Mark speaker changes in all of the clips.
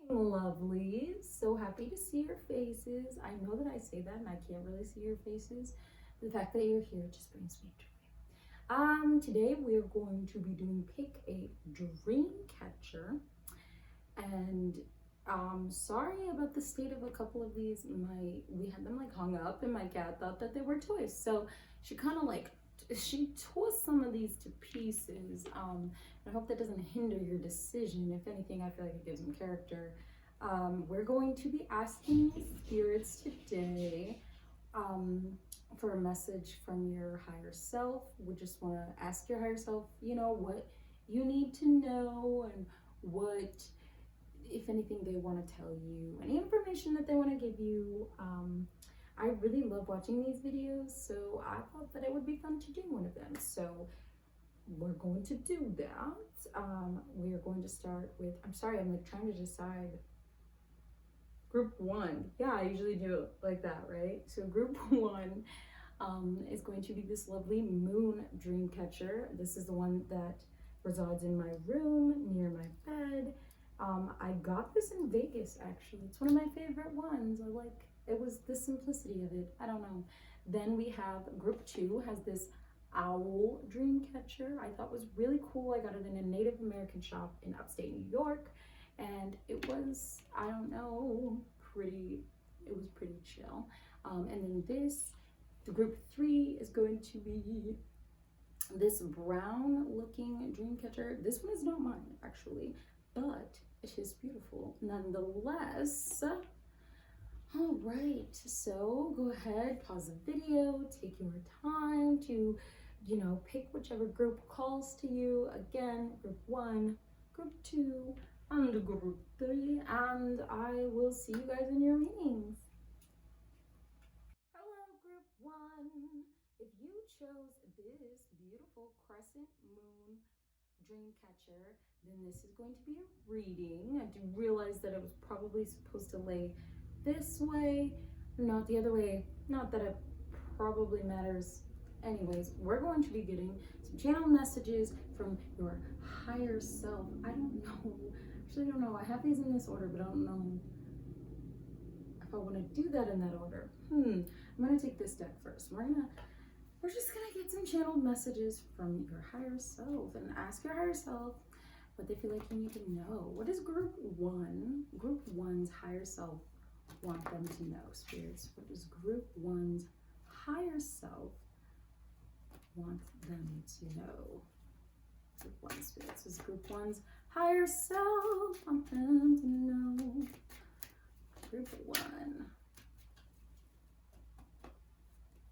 Speaker 1: Lovely. So happy to see your faces. I know that I say that and I can't really see your faces. The fact that you're here just brings me joy. Today we're going to be doing Pick a Dream Catcher. And sorry about the state of a couple of these. We had them like hung up and my cat thought that they were toys. So she kind of she tore some of these to pieces. I hope that doesn't hinder your decision. If anything, I feel like it gives them character. We're going to be asking spirits today for a message from your higher self. We just want to ask your higher self, what you need to know and what, if anything, they want to tell you, any information that they want to give you. I really love watching these videos, so I thought that it would be fun to do one of them. So we're going to do that. We are going to start with, I'm sorry, I'm like trying to decide. Group one. Yeah, I usually do it like that, right? So group one is going to be this lovely moon dream catcher. This is the one that resides in my room near my bed. I got this in Vegas, actually. It's one of my favorite ones. It was the simplicity of it. I don't know. Then we have group two, has this owl dream catcher. I thought was really cool. I got it in a Native American shop in upstate New York. And it was, I don't know, it was pretty chill. And then the group three is going to be this brown looking dream catcher. This one is not mine, actually, but it is beautiful nonetheless. All right, so go ahead, pause the video, take your time to, pick whichever group calls to you. Again, group one, group two, and group three, and I will see you guys in your readings. Hello, group one. If you chose this beautiful crescent moon dream catcher, then this is going to be a reading. I do realize that it was probably supposed to lay this way, not the other way. Not that it probably matters. Anyways, we're going to be getting some channel messages from your higher self. I don't know. I have these in this order, but I don't know if I want to do that in that order. I'm gonna take this deck first. We're just gonna get some channeled messages from your higher self and ask your higher self what they feel like you need to know. What does group one's higher self want them to know, spirits? What does group one's higher self want them to know? Group one, spirits. Does group one's higher self want them to know? Group one.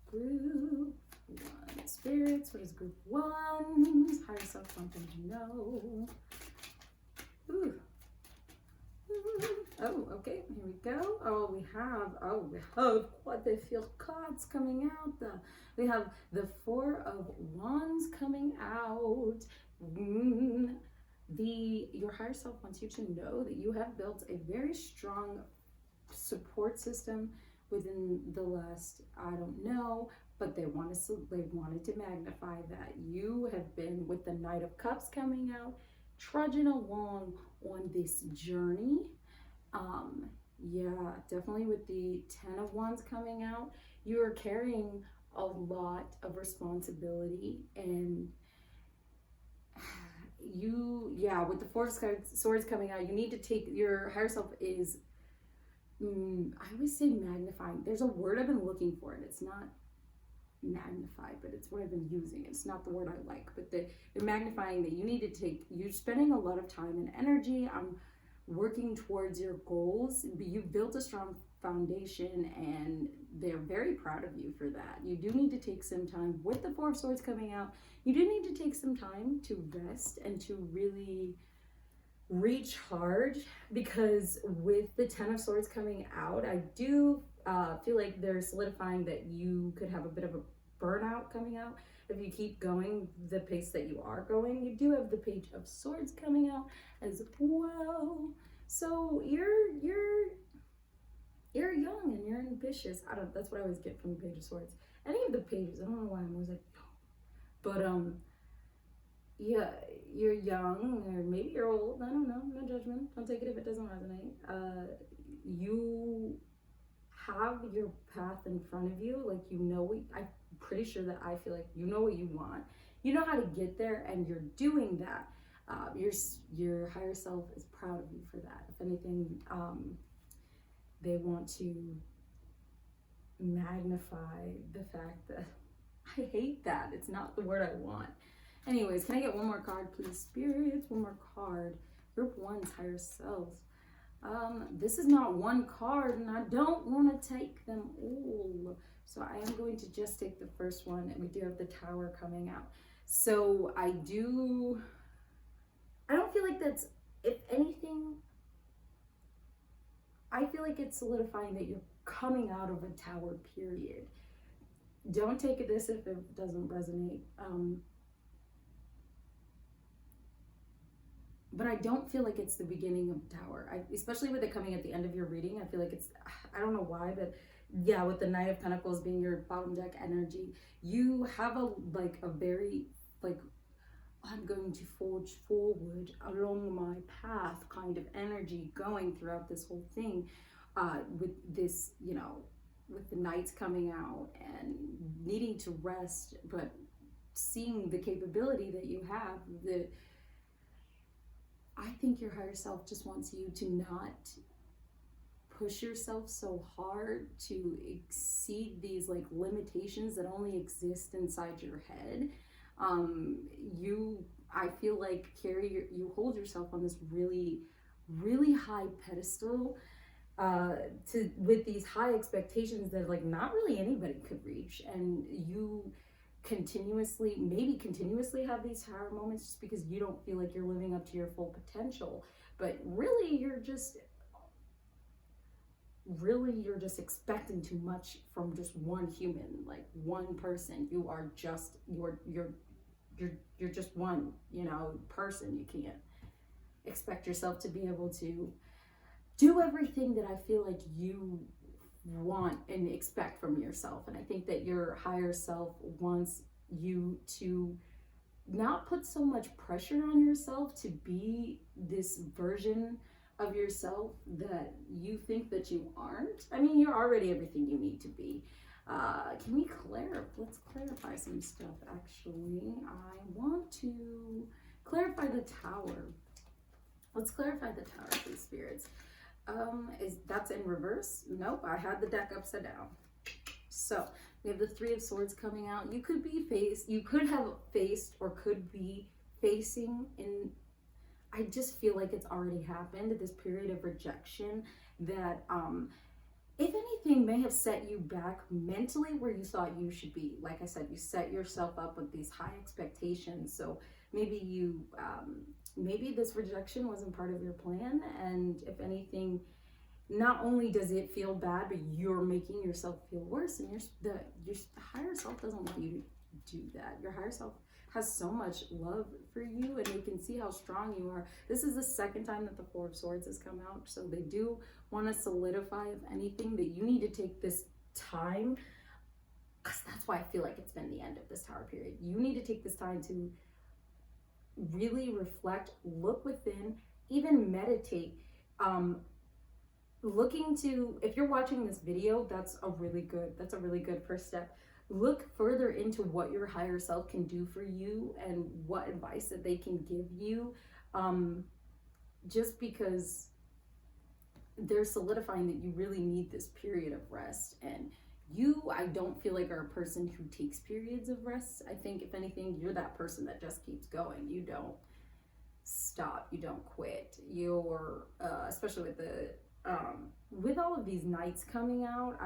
Speaker 1: Group one, spirits. What does group one's higher self want them to know? Ooh. Oh, okay, here we go. We have quite a few cards coming out. We have the Four of Wands coming out. Your higher self wants you to know that you have built a very strong support system within the last, I don't know, but they wanted to magnify that. You have been, with the Knight of Cups coming out, trudging along on this journey. Yeah, definitely with the Ten of Wands coming out, you are carrying a lot of responsibility, and with the Four of Swords coming out, you need to take, your higher self is, I always say magnifying. There's a word I've been looking for, and it's not magnified, but it's what I've been using. It's not the word I like, but the magnifying that you need to take. You're spending a lot of time and energy on working towards your goals, but you've built a strong foundation, and they're very proud of you for that. You do need to take some time. With the Four of Swords coming out, you do need to take some time to rest and to really recharge, because with the Ten of Swords coming out, I do feel like they're solidifying that you could have a bit of a burnout coming out if you keep going the pace that you are going. You do have the Page of Swords coming out as well, so you're young and you're ambitious. That's what I always get from the Page of Swords. Any of the pages, I don't know why I'm always like, but yeah, you're young, or maybe you're old. I don't know. No judgment. Don't take it if it doesn't resonate. You have your path in front of you. Like, you know what, I'm pretty sure that I feel like you know what you want. You know how to get there, and you're doing that. Your higher self is proud of you for that. If anything, they want to magnify the fact that I hate that. It's not the word I want. Anyways, can I get one more card, please? Spirits, one more card. Group 1's higher selves. This is not one card, and I don't want to take them all. So I am going to just take the first one, and we do have the Tower coming out. So I don't feel like that's, if anything, I feel like it's solidifying that you're coming out of a Tower period. Don't take this if it doesn't resonate. But I don't feel like it's the beginning of Tower. Especially with it coming at the end of your reading, I feel like it's, I don't know why, but yeah, with the Knight of Pentacles being your bottom deck energy, you have a very, like, I'm going to forge forward along my path kind of energy going throughout this whole thing, with this, you know, with the Knights coming out and needing to rest, but seeing the capability that you have, I think your higher self just wants you to not push yourself so hard to exceed these like limitations that only exist inside your head. I feel like, Carrie, you hold yourself on this really, really high pedestal, with these high expectations that like not really anybody could reach, and you continuously have these higher moments just because you don't feel like you're living up to your full potential, but really you're just expecting too much from just one human, like one person. You're just one, you know, person. You can't expect yourself to be able to do everything that I feel like you want and expect from yourself. And I think that your higher self wants you to not put so much pressure on yourself to be this version of yourself that you think that you aren't. I mean, you're already everything you need to be. Can we let's clarify some stuff, actually. I want to clarify the Tower. Let's clarify the Tower, please, spirits. That's in reverse? Nope, I had the deck upside down. So we have the Three of Swords coming out. You could have faced or could be facing in, I just feel like it's already happened, this period of rejection that, if anything, may have set you back mentally where you thought you should be. Like I said, you set yourself up with these high expectations. So maybe maybe this rejection wasn't part of your plan, and if anything, not only does it feel bad, but you're making yourself feel worse, and your higher self doesn't want you to do that. Your higher self has so much love for you, and they can see how strong you are. This is the second time that the Four of Swords has come out, so they do want to solidify, if anything, that you need to take this time, because that's why I feel like it's been the end of this Tower period. You need to take this time to really reflect, look within, even meditate. If you're watching this video, that's a really good first step. Look further into what your higher self can do for you and what advice that they can give you, just because they're solidifying that you really need this period of rest. And I don't feel like are a person who takes periods of rest. I think, if anything, you're that person that just keeps going. You don't stop, you don't quit. You're especially with all of these Knights coming out,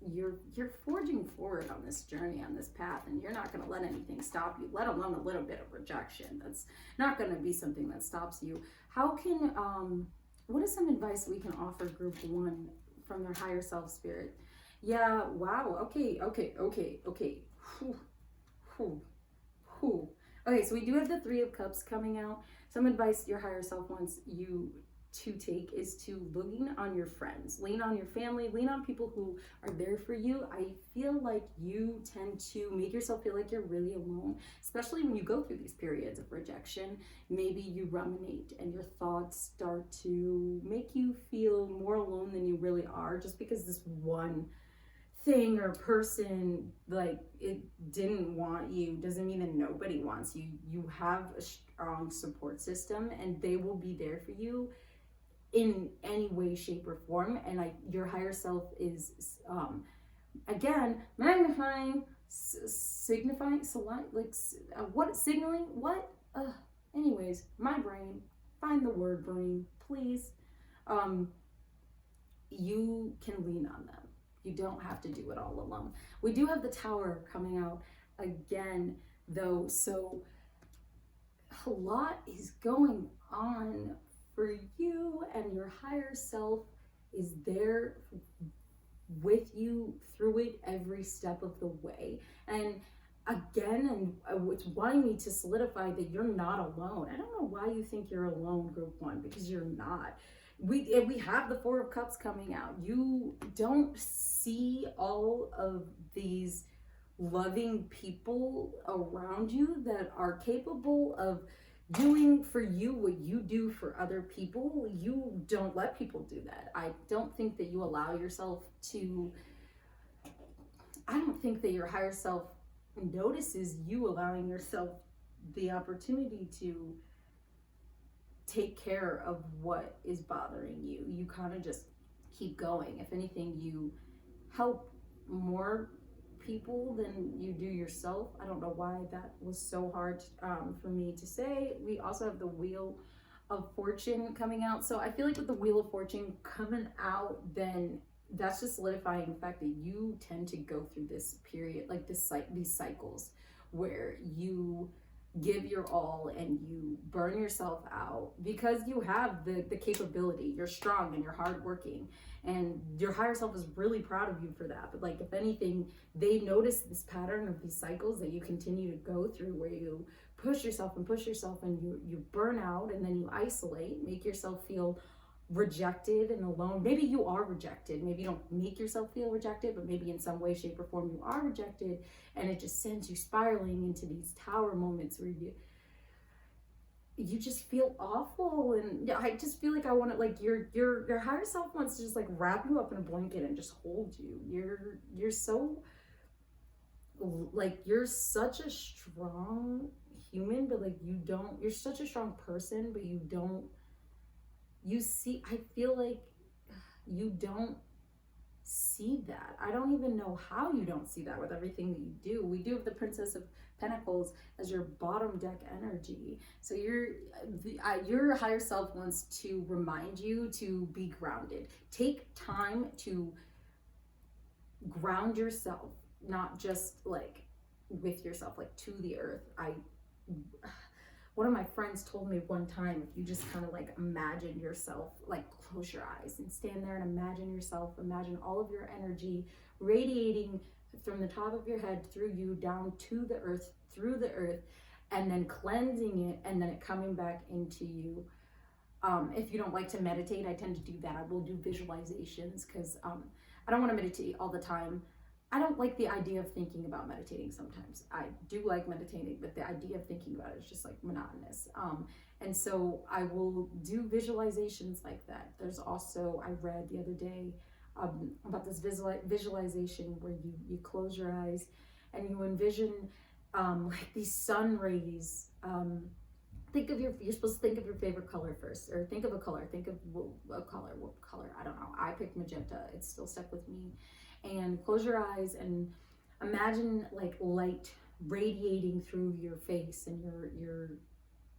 Speaker 1: you're forging forward on this journey, on this path, and you're not going to let anything stop you, let alone a little bit of rejection. That's not going to be something that stops you. What is some advice we can offer Group 1 from their higher self, spirit? Yeah, wow, okay. Okay, so we do have the Three of Cups coming out. Some advice your higher self wants you to take is to lean on your friends, lean on your family, lean on people who are there for you. I feel like you tend to make yourself feel like you're really alone, especially when you go through these periods of rejection. Maybe you ruminate and your thoughts start to make you feel more alone than you really are, just because this one thing or person, like, it didn't want you doesn't mean that nobody wants you. You have a strong support system and they will be there for you in any way, shape, or form. And your higher self is again magnifying, signifying, what signaling what anyways, my brain, find the word brain, please. You can lean on them. You don't have to do it all alone. We do have the Tower coming out again though, so a lot is going on for you, and your higher self is there with you through it every step of the way. And again, and it's wanting me to solidify that you're not alone. I don't know why you think you're alone, group one, because you're not. We have the Four of Cups coming out. You don't see all of these loving people around you that are capable of doing for you what you do for other people. You don't let people do that. I don't think that you allow yourself to, I don't think that your higher self notices you allowing yourself the opportunity to take care of what is bothering you. You kind of just keep going. If anything, you help more people than you do yourself. I don't know why that was so hard for me to say. We also have the Wheel of Fortune coming out. So I feel like with the Wheel of Fortune coming out, then that's just solidifying the fact that you tend to go through this period, like these cycles where you give your all and you burn yourself out because you have the capability. You're strong and you're hardworking, and your higher self is really proud of you for that. But like, if anything, they notice this pattern of these cycles that you continue to go through, where you push yourself and you burn out, and then you isolate, make yourself feel rejected and alone. Maybe you are rejected. Maybe you don't make yourself feel rejected, but maybe in some way, shape, or form you are rejected, and it just sends you spiraling into these tower moments where you just feel awful. And I just feel like I want to, like, your higher self wants to just like wrap you up in a blanket and just hold you. You're so, like, you're such a strong human, but like you're such a strong person, but I feel like you don't see that. I don't even know how you don't see that with everything that you do. We do have the Princess of Pentacles as your bottom deck energy. So your higher self wants to remind you to be grounded. Take time to ground yourself, not just like with yourself, like to the earth. One of my friends told me one time, if you just kind of like imagine yourself, like close your eyes and stand there and imagine yourself, imagine all of your energy radiating from the top of your head through you down to the earth, through the earth, and then cleansing it, and then it coming back into you. If you don't like to meditate, I tend to do that. I will do visualizations because I don't want to meditate all the time. I don't like the idea of thinking about meditating sometimes. I do like meditating, but the idea of thinking about it is just like monotonous. And so I will do visualizations like that. There's also, I read the other day about this visualization where you close your eyes and you envision like these sun rays. You're supposed to think of your favorite color first, or think of a color, what color, I don't know. I picked magenta, it's still stuck with me. And close your eyes and imagine like light radiating through your face and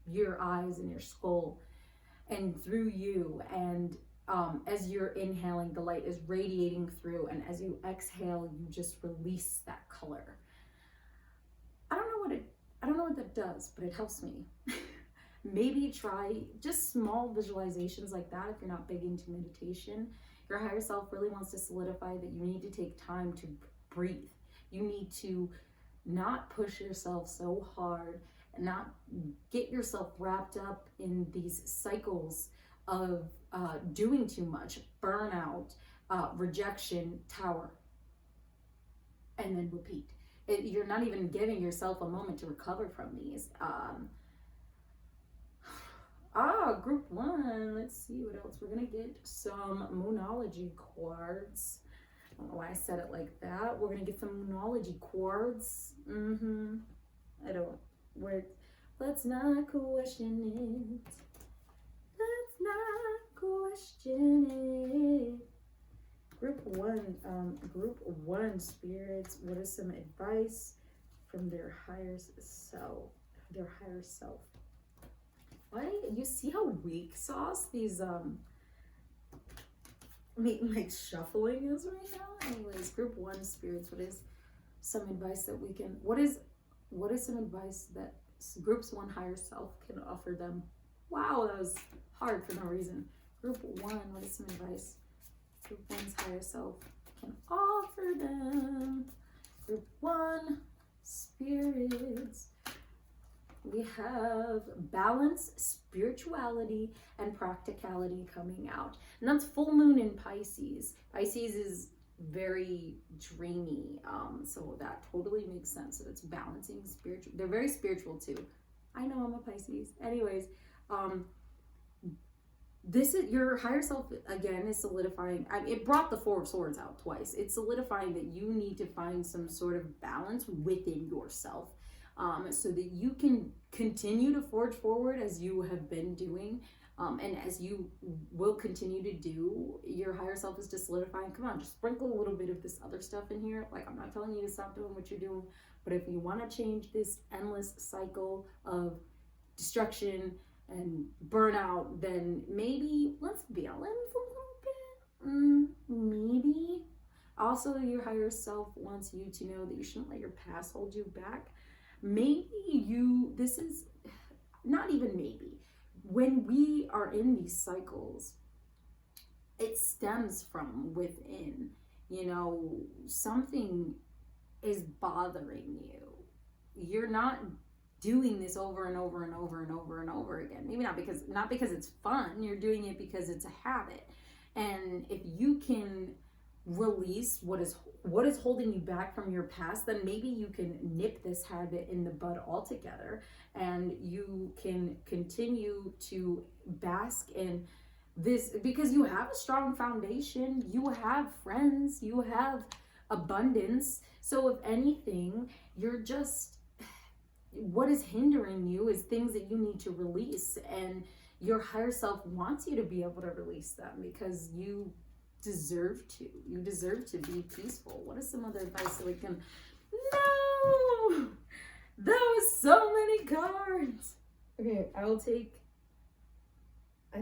Speaker 1: your eyes and your skull and through you. And as you're inhaling, the light is radiating through, and as you exhale, you just release that color. I don't know what that does, but it helps me. Maybe try just small visualizations like that if you're not big into meditation. Your higher self really wants to solidify that you need to take time to breathe. You need to not push yourself so hard and not get yourself wrapped up in these cycles of doing too much, burnout, rejection, tower, and then repeat. You're not even giving yourself a moment to recover from these. Group one. Let's see what else. We're going to get some Moonology cards. I don't know why I said it like that. We're going to get some Moonology cards. I don't. Let's not question it. Let's not question it. Group one spirits. What is some advice from their higher self? Why you see how weak sauce these like shuffling is right now? Anyways, group one spirits. What is some advice that we can? What is some advice that groups one higher self can offer them? Wow, that was hard for no reason. Group one. What is some advice Group one's higher self can offer them? Group one spirits. We have balance, spirituality, and practicality coming out. And that's full moon in Pisces. Pisces is very dreamy. So that totally makes sense. So it's balancing spiritual. They're very spiritual too. I know I'm a Pisces. Anyways, this is your higher self again is solidifying. It brought the Four of Swords out twice. It's solidifying that you need to find some sort of balance within yourself. So that you can continue to forge forward as you have been doing, and as you will continue to do. Your higher self is just solidifying. Come on, just sprinkle a little bit of this other stuff in here. Like, I'm not telling you to stop doing what you're doing, but if you want to change this endless cycle of destruction and burnout, then maybe let's balance a little bit. Maybe. Also, your higher self wants you to know that you shouldn't let your past hold you back. Maybe this is not even maybe. When we are in these cycles, it stems from within. You know, something is bothering you. You're not doing this over and over and over and over and over again. Maybe not because it's fun. You're doing it because it's a habit. And if you can release what is holding you back from your past, then maybe you can nip this habit in the bud altogether, and you can continue to bask in this because you have a strong foundation, you have friends, you have abundance. So if anything, what is hindering you is things that you need to release, and your higher self wants you to be able to release them because you deserve to be peaceful. What is some other advice that we can? No, that was so many cards. Okay, I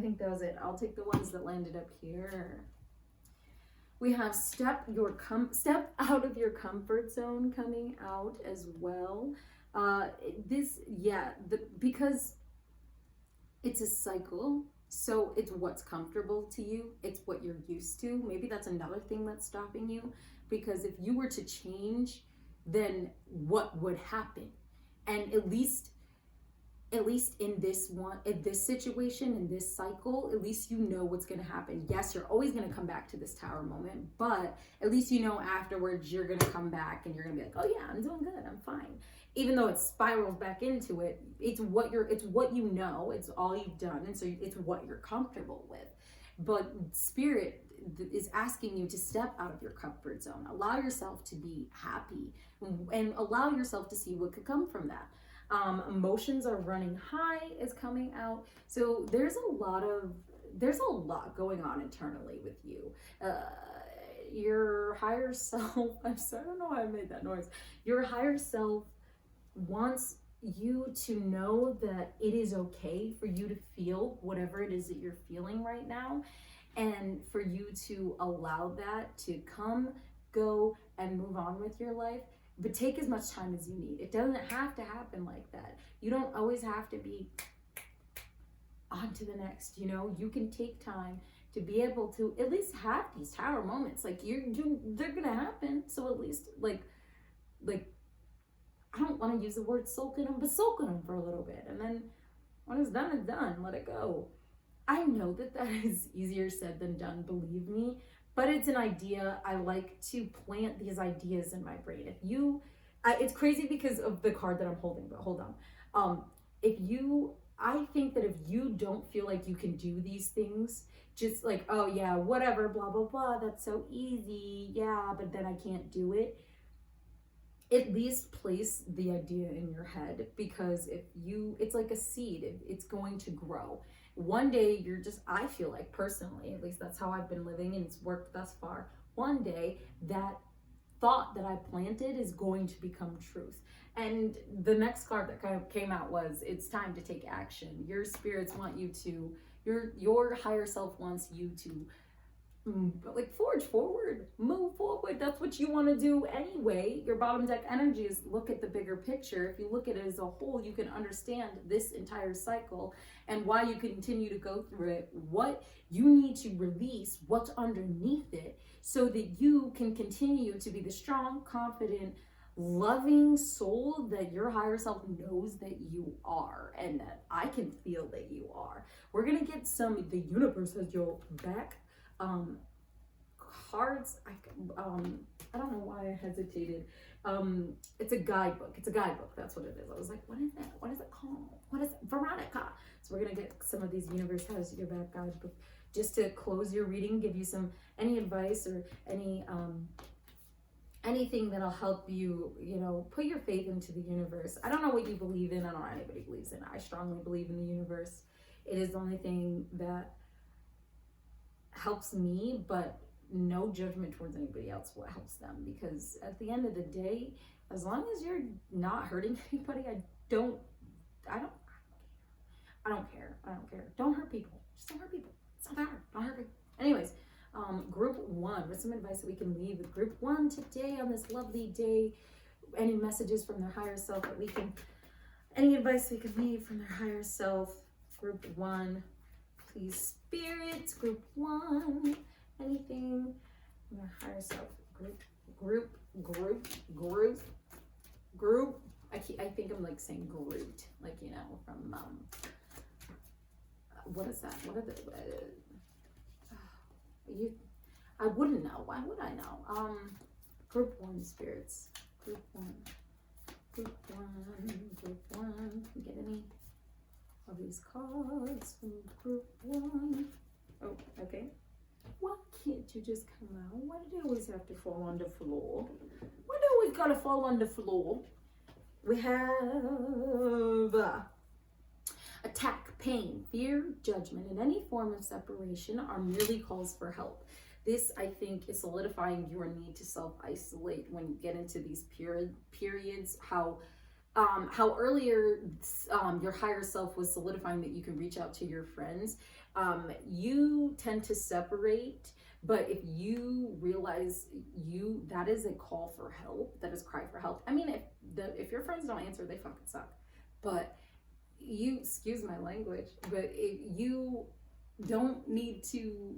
Speaker 1: think that was it. I'll take the ones that landed up here. We have step out of your comfort zone coming out as well. Because it's a cycle. So it's what's comfortable to you. It's what you're used to. Maybe that's another thing that's stopping you. Because if you were to change, then what would happen? And at least in this situation, in this cycle, at least you know what's going to happen. Yes, you're always going to come back to this tower moment, but at least you know afterwards you're going to come back and you're going to be like, oh yeah, I'm doing good, I'm fine. Even though it spirals back into it, it's what you know, it's all you've done, and so it's what you're comfortable with. But Spirit is asking you to step out of your comfort zone. Allow yourself to be happy and allow yourself to see what could come from that. Emotions are running high is coming out. So there's a lot going on internally with you. Your higher self, I'm sorry, I don't know why I made that noise. Your higher self wants you to know that it is okay for you to feel whatever it is that you're feeling right now, and for you to allow that to come, go, and move on with your life. But take as much time as you need. It doesn't have to happen like that. You don't always have to be on to the next, you know? You can take time to be able to at least have these tower moments. Like, they're gonna happen. So at least, like, I don't want to use the word sulk in them, but sulk in them for a little bit. And then when it's done, let it go. I know that that is easier said than done, believe me, but it's an idea. I like to plant these ideas in my brain. It's crazy because of the card that I'm holding, but hold on. I think that if you don't feel like you can do these things, just like, oh yeah, whatever, blah, blah, blah, that's so easy, yeah, but then I can't do it. At least place the idea in your head, because it's like a seed, it's going to grow. One day I feel like personally, at least that's how I've been living and it's worked thus far. One day that thought that I planted is going to become truth. And the next card that kind of came out was, it's time to take action. Your spirits want you to, your higher self wants you to like forge forward, move forward. That's what you want to do anyway. Your bottom deck energy is look at the bigger picture. If you look at it as a whole, you can understand this entire cycle and why you continue to go through it, what you need to release, what's underneath it, so that you can continue to be the strong, confident, loving soul that your higher self knows that you are, and that I can feel that you are. We're gonna get the universe has your back cards. I don't know why I hesitated. It's a guidebook. That's what it is. I was like, what is that? What is it called? What is it? Veronica. So we're gonna get some of these universe has your back guidebook just to close your reading, give you any advice or anything that'll help you, put your faith into the universe. I don't know what you believe in. I don't know what anybody believes in. I strongly believe in the universe. It is the only thing that helps me, but no judgment towards anybody else what helps them, because at the end of the day, as long as you're not hurting anybody, I don't care. Don't hurt people. Just don't hurt people. It's not that hard. Don't hurt people. Anyways, group one, what's some advice that we can leave with group one today on this lovely day? Any messages from their higher self any advice we can leave from their higher self? Group one, please, spirits. Group one, anything from their higher self? Group. I think I'm like saying Groot, like, from what is that? What are the I wouldn't know. Why would I know? Group one, spirits. Group one. Can you get any of these cards from group one? Oh, okay. Why can't you just come out? Why do you always have to fall on the floor? Why do you always gotta fall on the floor? We have attack, pain, fear, judgment, and any form of separation are merely calls for help. This, I think, is solidifying your need to self-isolate when you get into these periods. How earlier your higher self was solidifying that you can reach out to your friends. You tend to separate, but if you realize that is a call for help, that is cry for help. I mean, if your friends don't answer, they fucking suck. But excuse my language, but you don't need to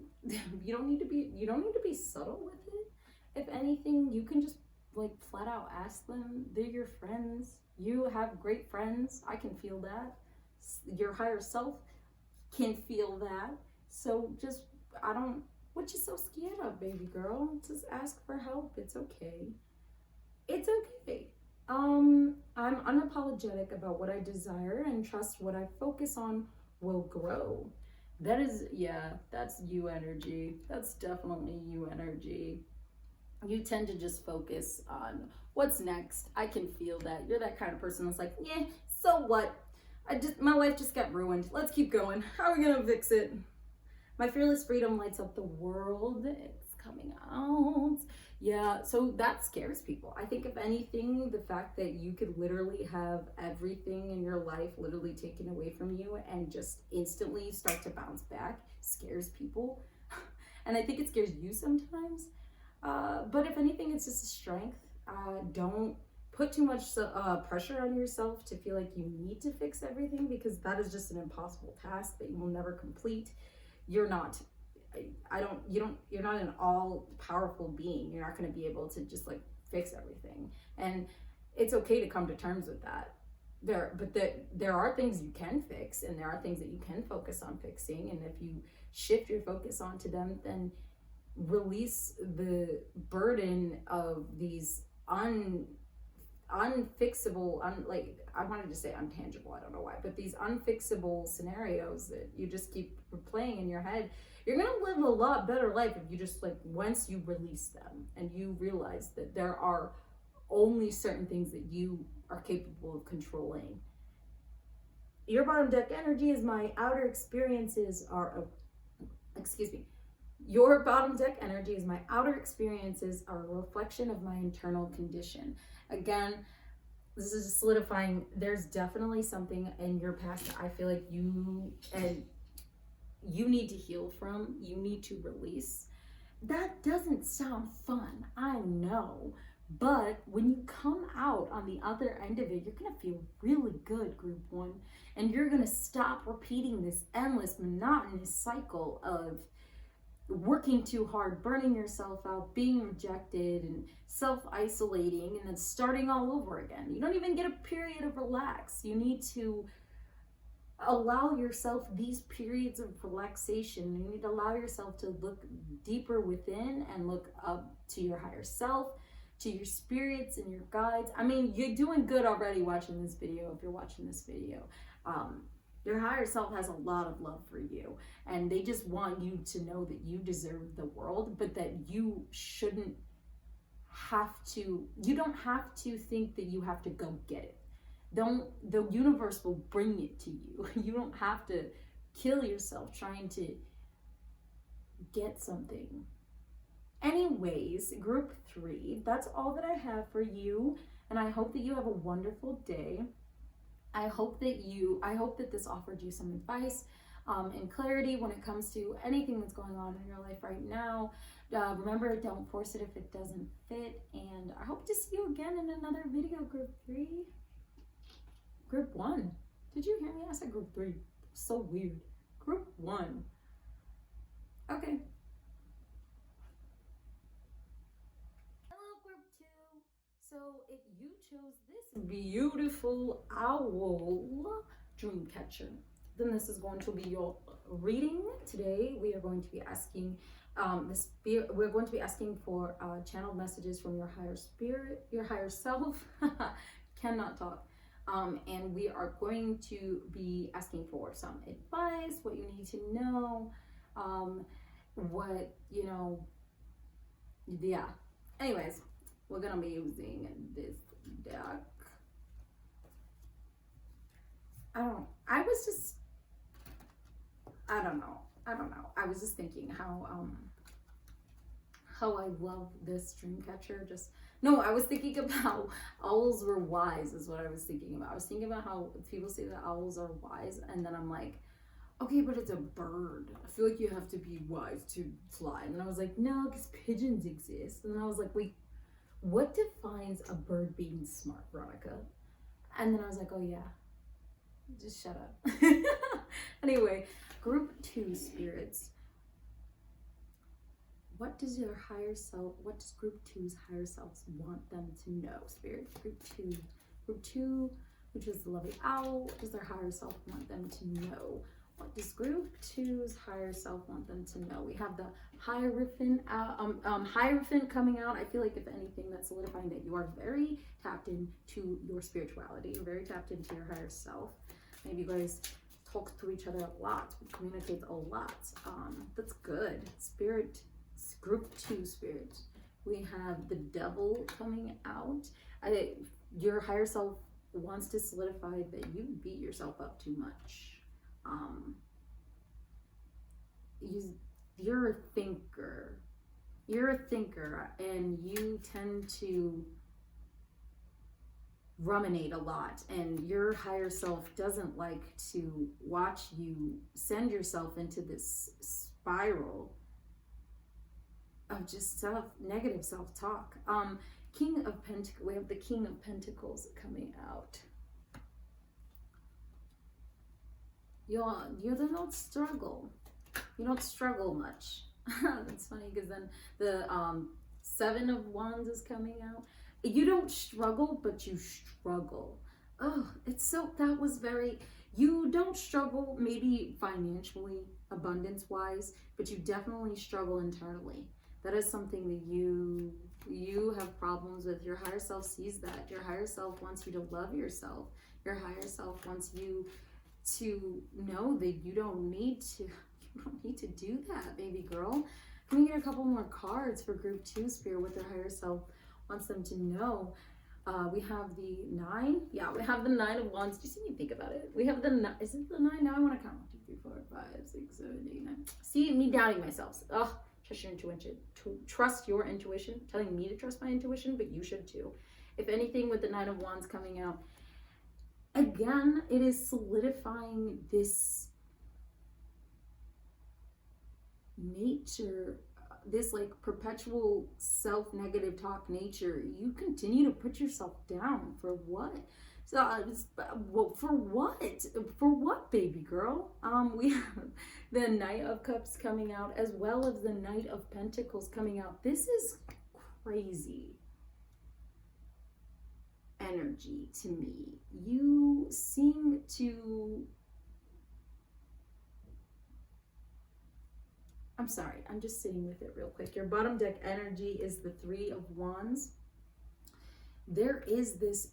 Speaker 1: be subtle with it. If anything, you can just like flat out ask them. They're your friends. You have great friends. I can feel that. Your higher self can feel that. So just, what you so scared of, baby girl? Just ask for help. It's okay. It's okay. I'm unapologetic about what I desire and trust what I focus on will grow. That's you energy. That's definitely you energy. You tend to just focus on what's next. I can feel that. You're that kind of person that's like, yeah, so what? My life just got ruined. Let's keep going. How are we gonna fix it? My fearless freedom lights up the world. It's coming out. Yeah, so that scares people. I think if anything, the fact that you could literally have everything in your life literally taken away from you and just instantly start to bounce back scares people. And I think it scares you sometimes. But if anything, it's just a strength. Don't put too much pressure on yourself to feel like you need to fix everything, because that is just an impossible task that you will never complete. You're not an all-powerful being. You're not going to be able to just like fix everything. And it's okay to come to terms with that. there are things you can fix, and there are things that you can focus on fixing, and if you shift your focus onto them, then release the burden of these unfixable, like I wanted to say untangible, I don't know why, but these unfixable scenarios that you just keep replaying in your head. You're gonna live a lot better life if you just, like, once you release them and you realize that there are only certain things that you are capable of controlling. Your bottom deck energy is my outer experiences are, your bottom deck energy is my outer experiences are a reflection of my internal condition. Again, this is solidifying. There's definitely something in your past that I feel like you need to heal from, you need to release. That doesn't sound fun, I know, but when you come out on the other end of it, you're gonna feel really good, group one, and you're gonna stop repeating this endless, monotonous cycle of working too hard, burning yourself out, being rejected, and self-isolating, and then starting all over again. You don't even get a period of relax. You need to allow yourself these periods of relaxation. You need to allow yourself to look deeper within and look up to your higher self, to your spirits and your guides. I mean, you're doing good already watching this video. If you're watching this video, your higher self has a lot of love for you, and they just want you to know that you deserve the world, but that you shouldn't have to, you don't have to think that you have to go get it. The universe will bring it to you. You don't have to kill yourself trying to get something. Anyways, group 3, that's all that I have for you, and I hope that you have a wonderful day. I hope that this offered you some advice and clarity when it comes to anything that's going on in your life right now. Remember, don't force it if it doesn't fit, and I hope to see you again in another video, group 3. Group 1. Did you hear me? I said group 3. So weird. Group 1. Okay. Hello, group 2. So if you chose this beautiful owl dream catcher, then this is going to be your reading. Today we are going to be asking we're going to be asking for channeled messages from your higher spirit, your higher self. Cannot talk. And we are going to be asking for some advice, what you need to know, yeah. Anyways, we're gonna be using this deck. I don't know. I was just thinking how I love this dream catcher. I was thinking about owls were wise is what I was thinking about. I was thinking about how people say that owls are wise, and then I'm like, okay, but it's a bird. I feel like you have to be wise to fly. And then I was like, no, because pigeons exist. And then I was like, wait, what defines a bird being smart, Veronica? And then I was like, oh yeah, just shut up. Anyway, group 2 spirits. What does group 2's higher selves want them to know? Spirit, group 2, which is the lovely owl. What does their higher self want them to know? What does group 2's higher self want them to know? We have the Hierophant, Hierophant coming out. I feel like if anything, that's solidifying that you are very tapped into your spirituality. You're very tapped into your higher self. Maybe you guys talk to each other a lot, communicate a lot. That's good. Group 2 spirit. We have the Devil coming out. Your higher self wants to solidify that you beat yourself up too much. You're a thinker. And you tend to ruminate a lot, and your higher self doesn't like to watch you send yourself into this spiral of just negative self-talk. King of Pentacles. We have the King of Pentacles coming out. You don't struggle. You don't struggle much. That's funny, because then the 7 of Wands is coming out. You don't struggle, but you struggle. Oh, it's so, that was very, you don't struggle maybe financially, abundance wise, but you definitely struggle internally. That is something that you have problems with. Your higher self sees that. Your higher self wants you to love yourself. Your higher self wants you to know that you don't need to do that, baby girl. Let me get a couple more cards for group 2, Spirit, what their higher self wants them to know. We have the 9. Yeah, we have the 9 of Wands. Do you see me think about it? We have the, is it the 9? Now I want to count 1, 2, 3, 4, 5, 6, 7, 8, 9. See, me doubting myself. Ugh, trust your intuition. Trust your intuition. Telling me to trust my intuition, but you should too. If anything, with the 9 of Wands coming out, again, it is solidifying this nature, this like perpetual self-negative talk nature. You continue to put yourself down for what? So well, for what, baby girl? We have the Knight of Cups coming out, as well as the Knight of Pentacles coming out. This is crazy energy to me. You seem to, I'm sorry, I'm just sitting with it real quick. Your bottom deck energy is the 3 of Wands. There is this,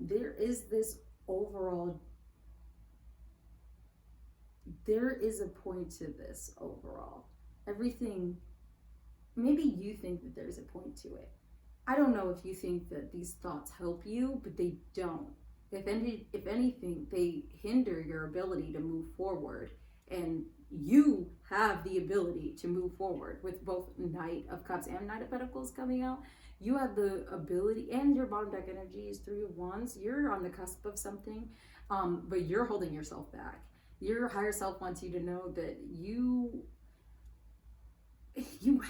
Speaker 1: there is this overall, there is a point to this overall. Everything, maybe you think that there's a point to it. I don't know if you think that these thoughts help you, but they don't. If anything, they hinder your ability to move forward. And you have the ability to move forward with both Knight of Cups and Knight of Pentacles coming out. You have the ability, and your bottom deck energy is 3 of Wands. You're on the cusp of something, but you're holding yourself back. Your higher self wants you to know that you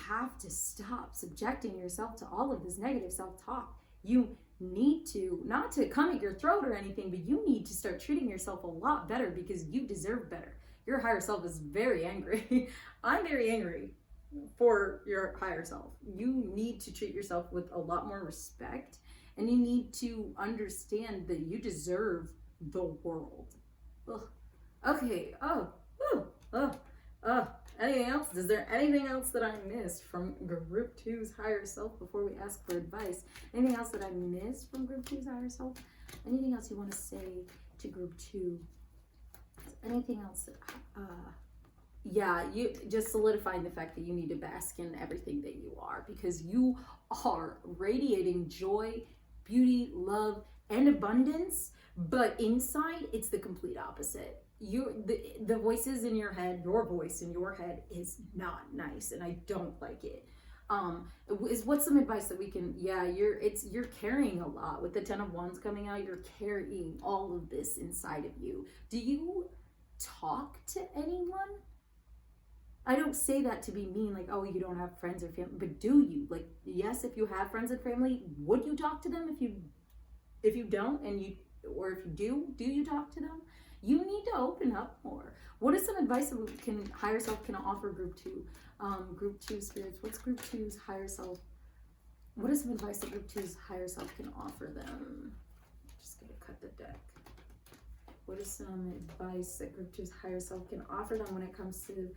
Speaker 1: have to stop subjecting yourself to all of this negative self-talk. You need to, not to come at your throat or anything, but you need to start treating yourself a lot better, because you deserve better. Your higher self is very angry. I'm very angry for your higher self. You need to treat yourself with a lot more respect, and you need to understand that you deserve the world. Ugh. Okay. Anything else? Is there anything else that I missed from Group 2's higher self before we ask for advice? Anything else that I missed from Group 2's higher self? Anything else you want to say to Group 2? Anything else that, yeah, you just solidifying the fact that you need to bask in everything that you are, because you are radiating joy, beauty, love, and abundance, but inside it's the complete opposite. The voices in your head, your voice in your head is not nice, and I don't like it. What's some advice that we can, yeah, you're carrying a lot with the 10 of Wands coming out. You're carrying all of this inside of you. Do you talk to anyone? I don't say that to be mean, like, oh, you don't have friends or family, but do you? Like, yes, if you have friends and family, would you talk to them? If you don't, or if you do you talk to them? You need to open up more. What is some advice that higher self can offer Group 2? Group 2 spirits, what's Group 2's higher self? What is some advice that Group 2's higher self can offer them? Just gonna cut the deck. What is some advice that Group 2's higher self can offer them when it comes to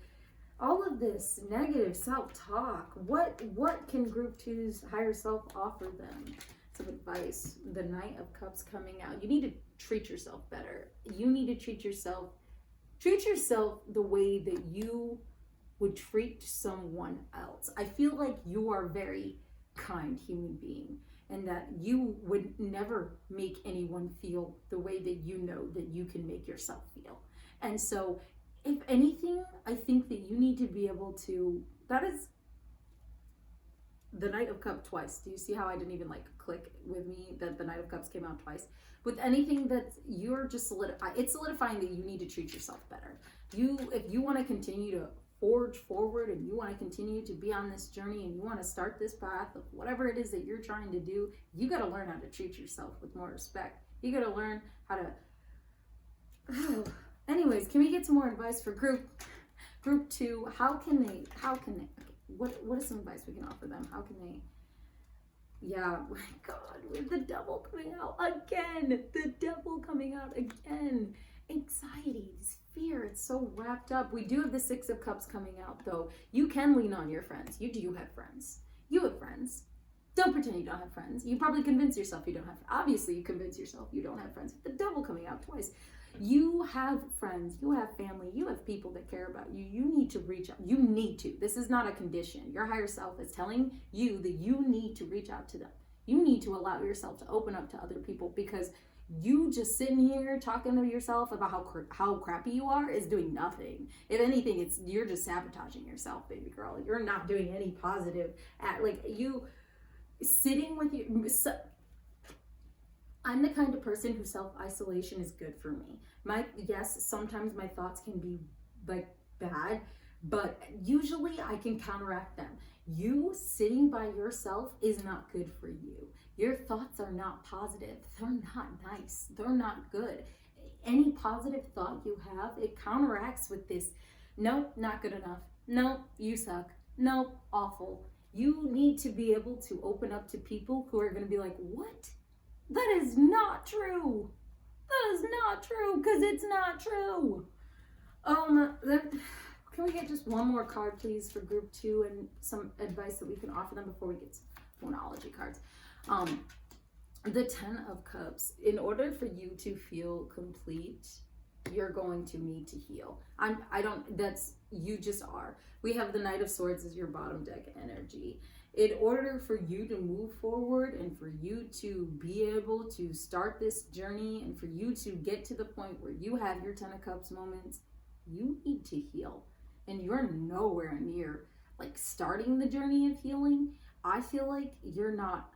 Speaker 1: all of this negative self-talk? What can Group 2's higher self offer them? Some advice. The Knight of Cups coming out. You need to treat yourself better. You need to treat yourself the way that you would treat someone else. I feel like you are a very kind human being, and that you would never make anyone feel the way that you know that you can make yourself feel. And so, if anything, I think that you need to be able to, that is the Knight of Cups twice. Do you see how I didn't even like click with me that the Knight of Cups came out twice? With anything that you're just it's solidifying that you need to treat yourself better. If you want to continue to forge forward, and you want to continue to be on this journey, and you want to start this path of whatever it is that you're trying to do, you got to learn how to treat yourself with more respect. You got to learn how to anyways, can we get some more advice for group 2? What is some advice we can offer them? How can they yeah, my God, with the devil coming out again. The devil coming out again. Anxiety, fear, it's so wrapped up. We do have the Six of Cups coming out, though. You can lean on your friends. You do have friends. You have friends. Don't pretend you don't have friends. You probably convince yourself you don't have. Obviously, you convince yourself you don't have friends. The devil coming out twice. You have friends. You have family. You have people that care about you. You need to reach out. You need to. This is not a condition. Your higher self is telling you that you need to reach out to them. You need to allow yourself to open up to other people, because you just sitting here talking to yourself about how crappy you are is doing nothing. If anything, you're just sabotaging yourself, baby girl. You're not doing any positive. You sitting with you. I'm the kind of person who self-isolation is good for me. Yes, sometimes my thoughts can be like bad, but usually I can counteract them. You sitting by yourself is not good for you. Your thoughts are not positive. They're not nice. They're not good. Any positive thought you have, it counteracts with this, nope, not good enough. Nope, you suck. Nope, awful. You need to be able to open up to people who are going to be like, what? That is not true. That is not true, because it's not true. Can we get just one more card, please, for group 2 and some advice that we can offer them before we get to Moonology cards? The 10 of Cups. In order for you to feel complete, you're going to need to heal. You just are. We have the Knight of Swords as your bottom deck energy. In order for you to move forward and for you to be able to start this journey and for you to get to the point where you have your 10 of Cups moments, you need to heal. And you're nowhere near starting the journey of healing. I feel like you're not,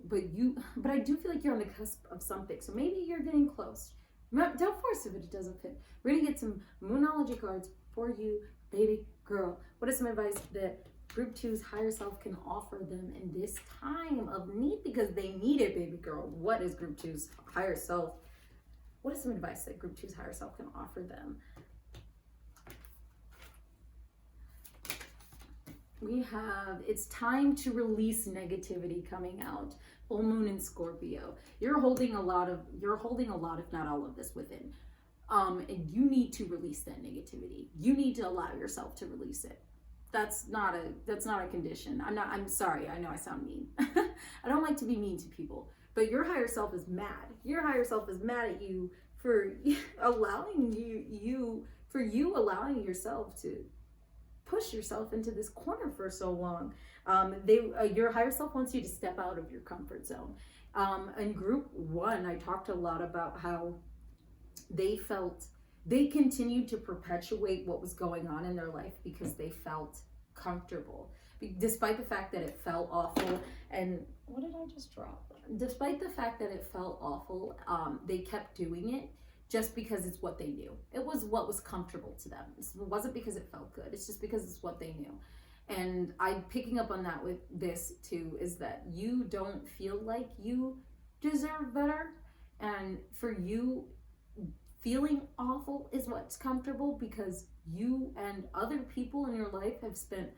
Speaker 1: but I do feel like you're on the cusp of something. So maybe you're getting close. Don't force it if it doesn't fit. We're gonna get some Moonology cards for you, baby girl. What is some advice that Group 2's higher self can offer them in this time of need? Because they need it, baby girl. What is Group 2's higher self? What is some advice that Group 2's higher self can offer them? We have, it's time to release negativity coming out. Full moon in Scorpio. You're holding a lot, if not all of this within. And you need to release that negativity. You need to allow yourself to release it. That's not a condition. I'm sorry. I know I sound mean. I don't like to be mean to people, but your higher self is mad. Your higher self is mad at you for allowing allowing yourself to push yourself into this corner for so long. Your higher self wants you to step out of your comfort zone. In Group 1, I talked a lot about how they continued to perpetuate what was going on in their life because they felt comfortable, despite the fact that it felt awful. And what did I just drop? Despite the fact that it felt awful, they kept doing it just because it's what they knew. It was what was comfortable to them. It wasn't because it felt good. It's just because it's what they knew. And I'm picking up on that with this too, is that you don't feel like you deserve better. And for you, feeling awful is what's comfortable because you and other people in your life have spent,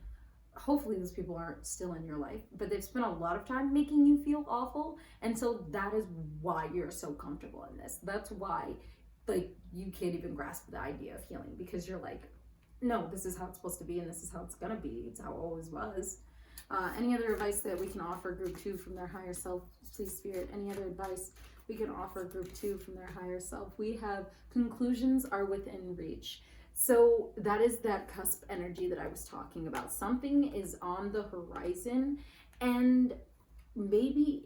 Speaker 1: hopefully those people aren't still in your life, but they've spent a lot of time making you feel awful. And so that is why you're so comfortable in this. That's why you can't even grasp the idea of healing, because you're like, no, this is how it's supposed to be and this is how it's gonna be. It's how it always was. Any other advice that we can offer Group 2 from their higher self, please, Spirit? Any other advice we can offer Group 2 from their higher self? We have conclusions are within reach. So that is that cusp energy that I was talking about. Something is on the horizon, and maybe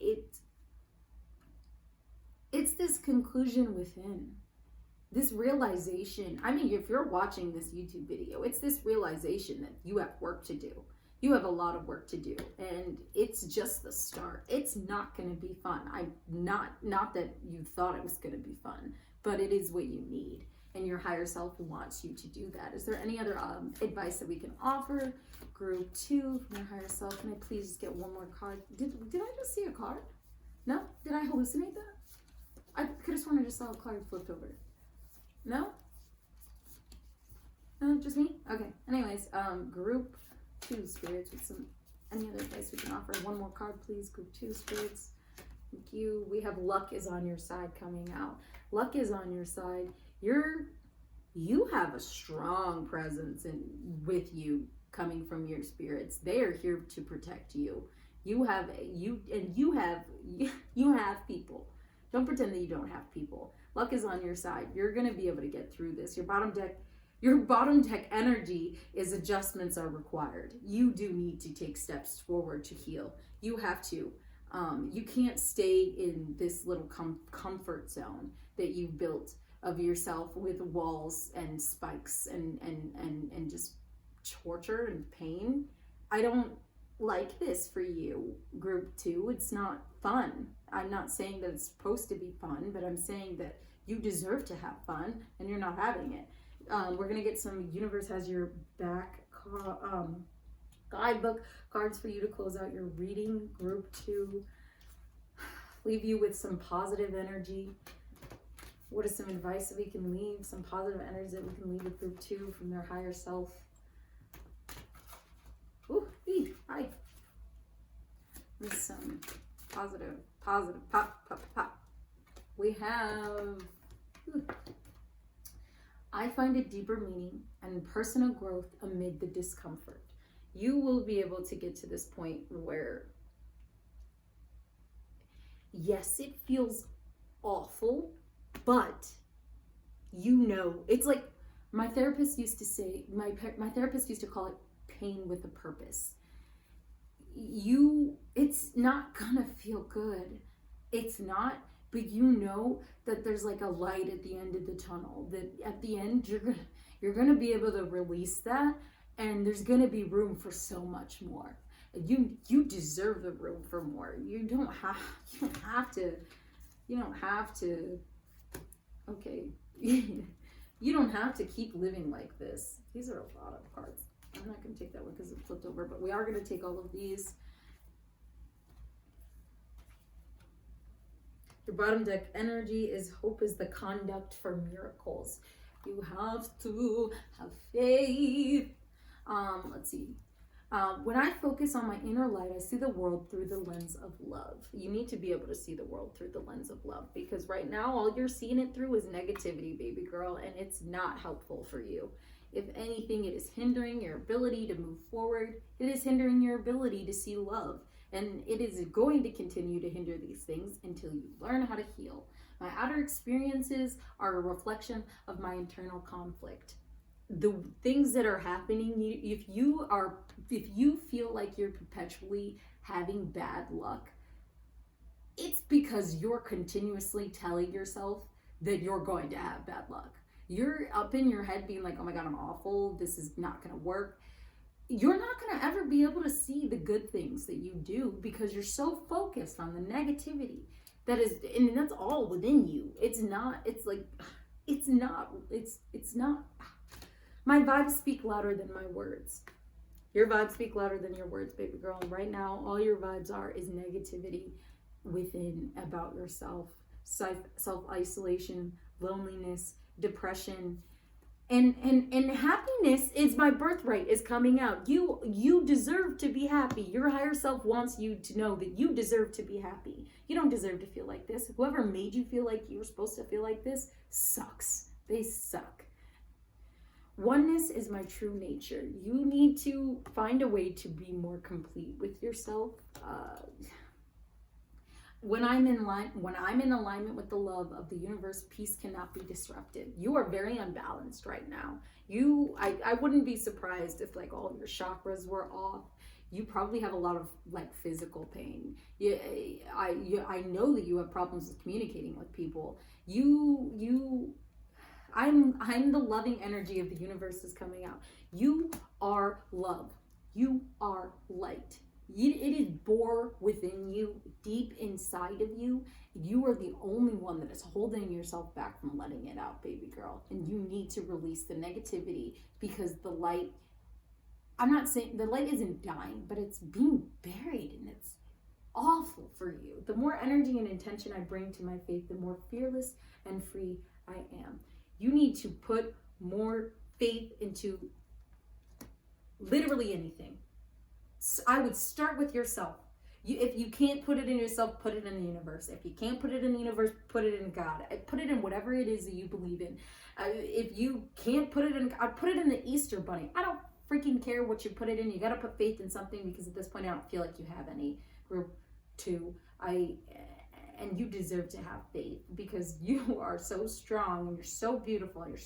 Speaker 1: it's this conclusion within. This realization, I mean, if you're watching this YouTube video, it's this realization that you have work to do. You have a lot of work to do, and it's just the start. It's not going to be fun. Not that you thought it was going to be fun, but it is what you need, and your higher self wants you to do that. Is there any other advice that we can offer Group 2 from your higher self? Can I please just get one more card? Did I just see a card? No? Did I hallucinate that? I could have sworn I just saw a card flipped over. No? No, just me? Okay. Anyways, Group 2 spirits with some Any other advice we can offer? One more card, please. Group 2 spirits. Thank you. We have luck is on your side coming out. Luck is on your side. You have a strong presence with you coming from your spirits. They are here to protect you. You have people. Don't pretend that you don't have people. Luck is on your side. You're going to be able to get through this. Your bottom deck energy is adjustments are required. You do need to take steps forward to heal. You have to. You can't stay in this little comfort zone that you've built of yourself with walls and spikes and just torture and pain. I don't like this for you, group 2. It's not fun. I'm not saying that it's supposed to be fun, but I'm saying that you deserve to have fun and you're not having it. We're going to get some Universe Has Your Back guidebook cards for you to close out your reading, group 2. Leave you with some positive energy. What is some advice that we can leave? Some positive energy that we can leave with group 2 from their higher self. Ooh, hi. With some positive, pop. We have, I find a deeper meaning and personal growth amid the discomfort. You will be able to get to this point where, yes, it feels awful, but it's like my therapist used to say, my therapist used to call it pain with a purpose. It's not gonna feel good. It's not, but you know that there's like a light at the end of the tunnel, that at the end you're gonna be able to release that, and there's gonna be room for so much more. You deserve the room for more. You don't have to okay. You don't have to keep living like this. These are a lot of cards. I'm not going to take that one because it flipped over, but we are going to take all of these. Your bottom deck energy is hope is the conduct for miracles. You have to have faith. Let's see. When I focus on my inner light, I see the world through the lens of love. You need to be able to see the world through the lens of love, because right now all you're seeing it through is negativity, baby girl, and it's not helpful for you. If anything, it is hindering your ability to move forward. It is hindering your ability to see love, and it is going to continue to hinder these things until you learn how to heal. My outer experiences are a reflection of my internal conflict. The things that are happening, if you feel like you're perpetually having bad luck, it's because you're continuously telling yourself that you're going to have bad luck. You're up in your head being like, oh my God, I'm awful. This is not going to work. You're not going to ever be able to see the good things that you do because you're so focused on the negativity and that's all within you. It's not. My vibes speak louder than my words. Your vibes speak louder than your words, baby girl. And right now, all your vibes is negativity within, about yourself, self-isolation, loneliness, depression, and happiness is my birthright is coming out. You deserve to be happy. Your higher self wants you to know that you deserve to be happy. You don't deserve to feel like this. Whoever made you feel like you were supposed to feel like this sucks. They suck. Oneness is my true nature. You need to find a way to be more complete with yourself. When I'm in alignment with the love of the universe, peace cannot be disrupted. You are very unbalanced right now. I wouldn't be surprised if like all your chakras were off. You probably have a lot of like physical pain. I know that you have problems with communicating with people. I'm the loving energy of the universe is coming out. You are love. You are light. It is born within you, deep inside of you. You are the only one that is holding yourself back from letting it out, baby girl. And you need to release the negativity because the light, I'm not saying the light isn't dying, but it's being buried and it's awful for you. The more energy and intention I bring to my faith, the more fearless and free I am. You need to put more faith into literally anything. I would start with yourself. If you can't put it in yourself, put it in the universe. If you can't put it in the universe, put it in God. Put it in whatever it is that you believe in. If you can't put it in, I'd put it in the Easter Bunny. I don't freaking care what you put it in. You got to put faith in something, because at this point I don't feel like you have any. Group 2, and you deserve to have faith, because you are so strong and you're so beautiful and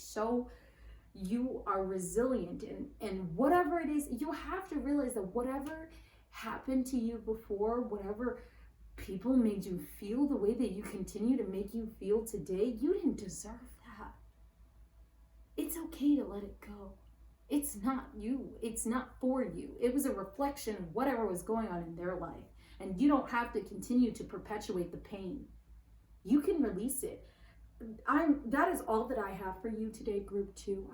Speaker 1: you are resilient, and whatever it is, you have to realize that whatever happened to you before, whatever people made you feel the way that you continue to make you feel today, you didn't deserve that. It's okay to let it go. It's not you. It's not for you. It was a reflection of whatever was going on in their life. And you don't have to continue to perpetuate the pain. You can release it. That is all that I have for you today, group 2.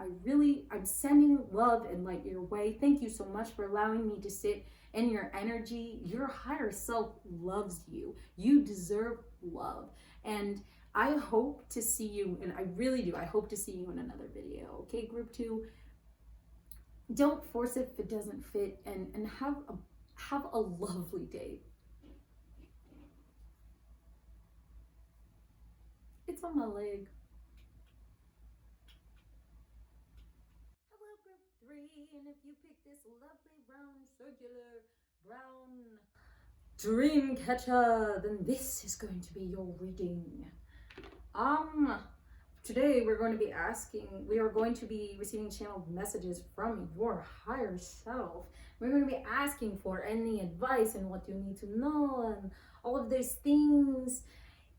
Speaker 1: I'm sending love and light your way. Thank you so much for allowing me to sit in your energy. Your higher self loves you. You deserve love. And I hope to see you, and I really do. I hope to see you in another video. Okay, group 2? Don't force it if it doesn't fit, and have a lovely day. It's on my leg. Hello, group 3, and if you pick this lovely round circular brown dream catcher, then this is going to be your reading. Today we are going to be receiving channeled messages from your higher self. We're going to be asking for any advice and what you need to know and all of those things.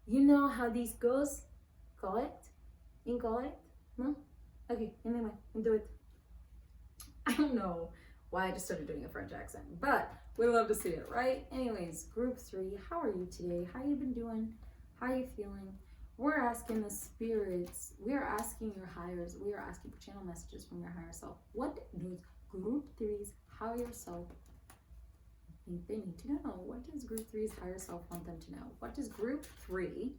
Speaker 1: You know how this goes? Correct? Incorrect? No? Okay, anyway, do it. I don't know why I just started doing a French accent, but we love to see it, right? Anyways, group 3, how are you today? How you been doing? How are you feeling? We're asking the spirits, we are asking your higher, we are asking for channel messages from your higher self. What does group 3's higher self think they need to know? What does group 3's higher self want them to know? What does group 3's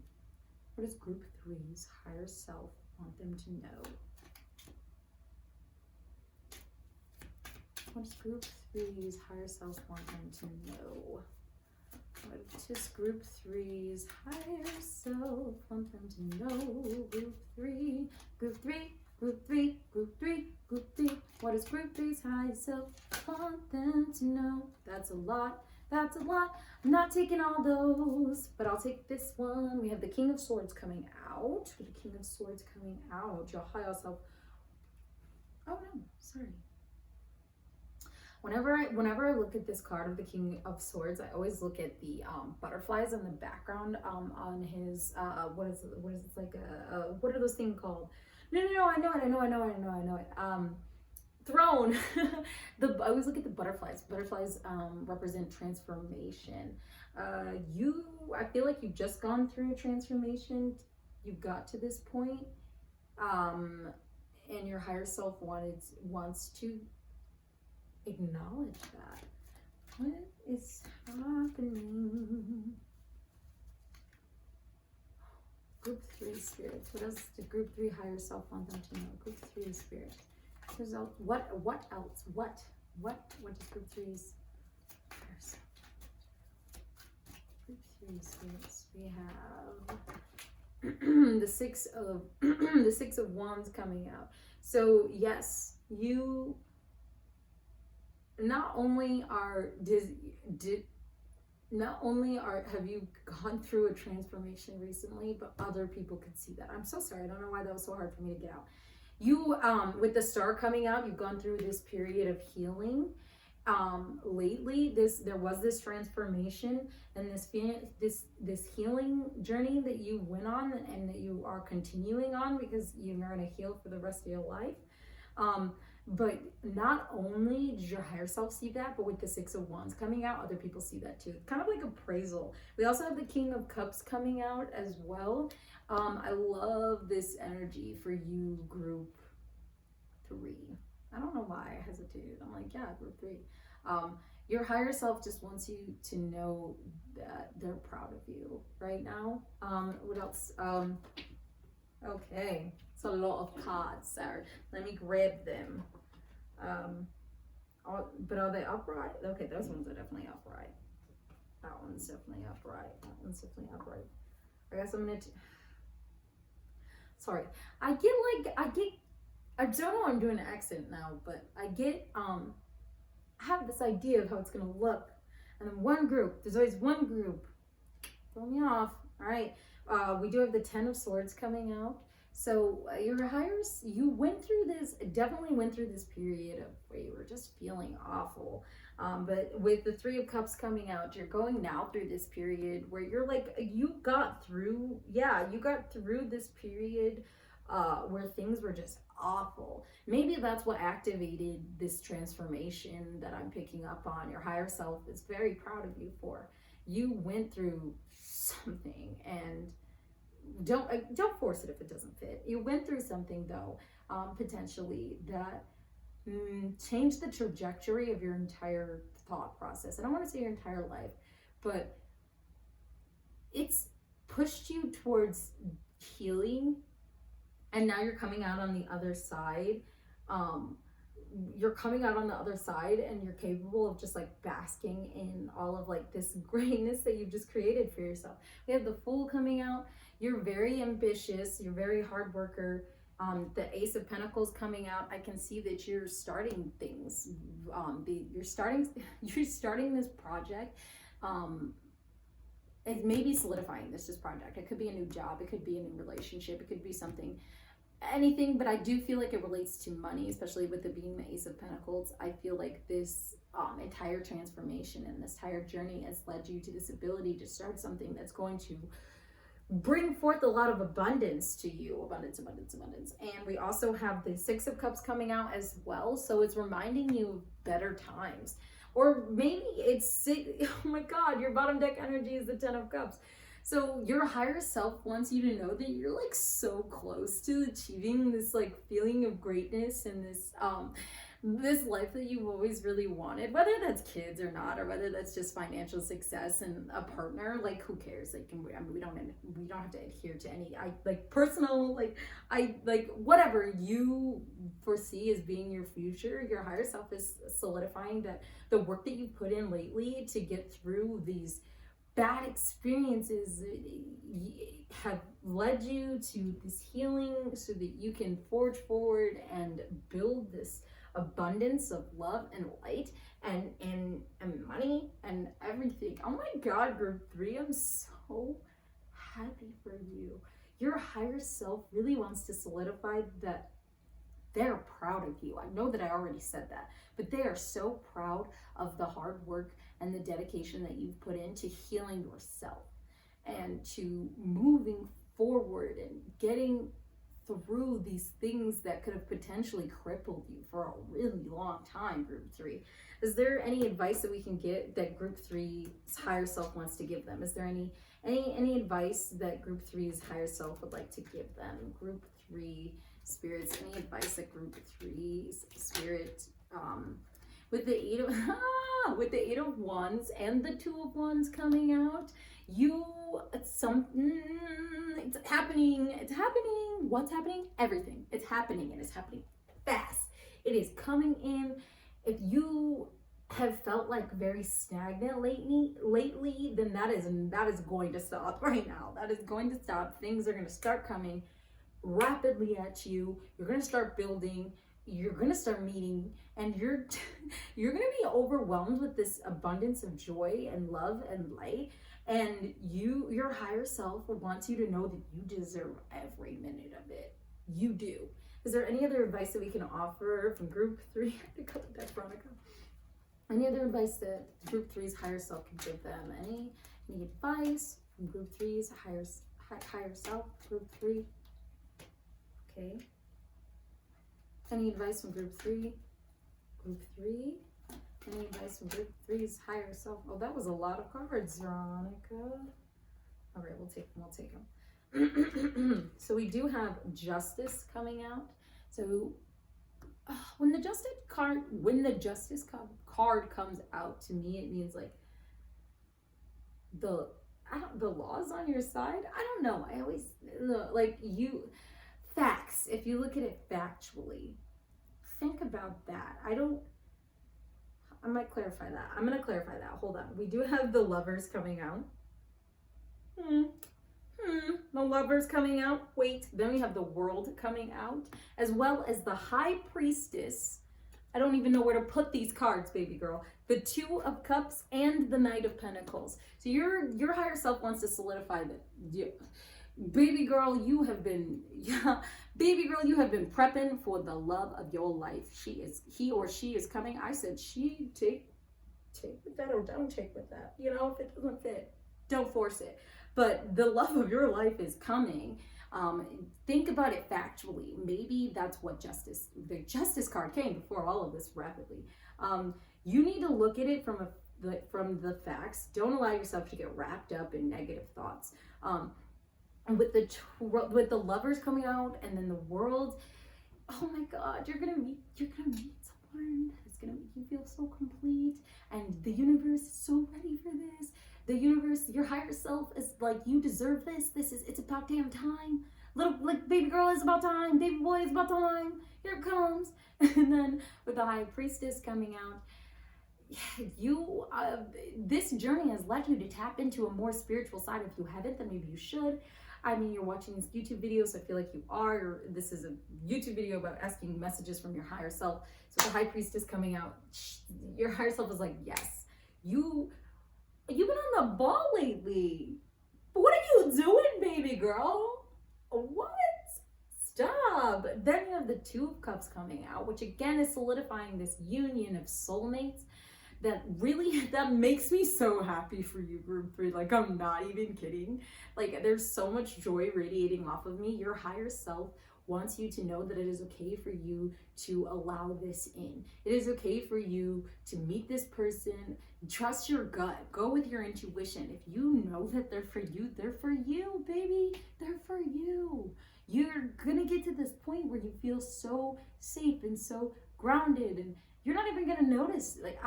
Speaker 1: higher self want them to know? What does group 3's higher self want them to know? What does group 3's higher self want them to know? Group 3, group 3, group 3, group 3, group 3. What does group 3's higher self want them to know? That's a lot. That's a lot. I'm not taking all those, but I'll take this one. We have the King of Swords coming out. The King of Swords coming out. Your higher self. Oh no, sorry. Whenever I look at this card of the King of Swords, I always look at the butterflies in the background on his what is it like what are those things called? No, I know it. Throne. I always look at the butterflies. Butterflies represent transformation. I feel like you've just gone through a transformation. You got to this point, and your higher self wants to acknowledge that. What is happening? Group 3 spirits. What does the group 3 higher self want them to know? Group 3 spirits. What else? What does group 3's higher self? Group 3 spirits. We have the six of wands coming out. So yes, you not only have you gone through a transformation recently, but other people could see that. I'm so sorry. I don't know why that was so hard for me to get out. You, with the star coming out, you've gone through this period of healing. Lately, there was this transformation and this healing journey that you went on and that you are continuing on, because you're going to heal for the rest of your life. But not only did your higher self see that, but with the 6 of Wands coming out, other people see that too. Kind of like appraisal. We also have the King of Cups coming out as well. I love this energy for you, group 3. I don't know why I hesitated. I'm like, yeah, group 3. Your higher self just wants you to know that they're proud of you right now. What else? Okay. It's a lot of cards, Sarah. Let me grab them. But are they upright? Okay, those ones are definitely upright. That one's definitely upright. That one's definitely upright. I guess I'm gonna. Sorry, I don't know why I'm doing an accent now, but I have this idea of how it's gonna look, and then one group. There's always one group. Throw me off. All right. We do have the Ten of Swords coming out. So your hires, you definitely went through this period of where you were just feeling awful. But with the Three of Cups coming out, you're going now through this period where you're like, you got through this period where things were just awful. Maybe that's what activated this transformation that I'm picking up on. Your higher self is very proud of you for. You went through something, and don't force it if it doesn't fit. You went through something though, potentially that changed the trajectory of your entire thought process. I don't want to say your entire life, but it's pushed you towards healing, and now you're coming out on the other side. You're coming out on the other side, and you're capable of just like basking in all of like this greatness that you've just created for yourself. We have the Fool coming out. You're very ambitious. You're very hard worker. The Ace of Pentacles coming out. I can see that you're starting things. You're starting this project. It may be solidifying this project. It could be a new job. It could be a new relationship. It could be anything, but I do feel like it relates to money, especially with it being the Ace of Pentacles. I feel like this entire transformation and this entire journey has led you to this ability to start something that's going to bring forth a lot of abundance to you. Abundance. And we also have the Six of Cups coming out as well. So it's reminding you of better times. Or maybe oh my God, your bottom deck energy is the Ten of Cups. So your higher self wants you to know that you're like so close to achieving this like feeling of greatness and this life that you've always really wanted, whether that's kids or not, or whether that's just financial success and a partner. Like, who cares? Like, we don't have to adhere to any personal whatever you foresee as being your future. Your higher self is solidifying that the work that you've put in lately to get through these bad experiences have led you to this healing so that you can forge forward and build this abundance of love and light and money and everything. Oh my God, group 3, I'm so happy for you. Your higher self really wants to solidify that they're proud of you. I know that I already said that, but they are so proud of the hard work and the dedication that you've put into healing yourself and to moving forward and getting through these things that could have potentially crippled you for a really long time, group 3. Is there any advice that we can get that group 3's higher self wants to give them? Is there any advice that group 3's higher self would like to give them? Group 3 spirits, any advice that group 3's spirit with the Eight of Wands and the Two of Wands coming out, it's happening. What's happening? Everything. It's happening, and it's happening fast. It is coming in. If you have felt like very stagnant lately, then that is going to stop right now. That is going to stop. Things are going to start coming rapidly at you. You're going to start building. You're going to start meeting, and you're going to be overwhelmed with this abundance of joy and love and light. And your higher self wants you to know that you deserve every minute of it. You do. Is there any other advice that we can offer from group 3? I think of that, Veronica. Any other advice that group 3's higher self can give them? Any advice from group 3's higher self? Group 3. Okay. Any advice from group 3? Group 3? Any advice from group 3's higher self? Oh, that was a lot of cards, Veronica. All right, we'll take them. So we do have Justice coming out. So when the Justice card comes out, to me it means like the law's on your side. I don't know. I always facts. If you look at it factually, think about that. I might clarify that. I'm going to clarify that. Hold on. We do have the Lovers coming out. The Lovers coming out. Wait. Then we have the World coming out, as well as the High Priestess. I don't even know where to put these cards, baby girl. The Two of Cups and the Knight of Pentacles. So your higher self wants to solidify that. Baby girl, you have been prepping for the love of your life. He or she is coming. I said take with that or don't take with that. You know, if it doesn't fit, don't force it. But the love of your life is coming. Think about it factually. Maybe that's what the Justice card came before all of this rapidly. You need to look at it from the facts. Don't allow yourself to get wrapped up in negative thoughts. With the Lovers coming out and then the World, oh my God, you're gonna meet someone that's gonna make you feel so complete, and the universe is so ready for this. The universe, your higher self is like, you deserve this. It's about damn time. Like, baby girl, it's about time. Baby boy, it's about time. Here it comes. And then with the High Priestess coming out, this journey has led you to tap into a more spiritual side. If you haven't, then maybe you should. I mean, you're watching this YouTube video, so I feel like you are. This is a YouTube video about asking messages from your higher self. So the High Priestess coming out, your higher self is like, yes, you've been on the ball lately. But what are you doing, baby girl? What? Stop. Then you have the Two of Cups coming out, which again is solidifying this union of soulmates. That makes me so happy for you, group 3. Like, I'm not even kidding. Like, there's so much joy radiating off of me. Your higher self wants you to know that it is okay for you to allow this in. It is okay for you to meet this person. Trust your gut. Go with your intuition. If you know that they're for you, baby. They're for you. You're gonna get to this point where you feel so safe and so grounded, and you're not even gonna notice. Like,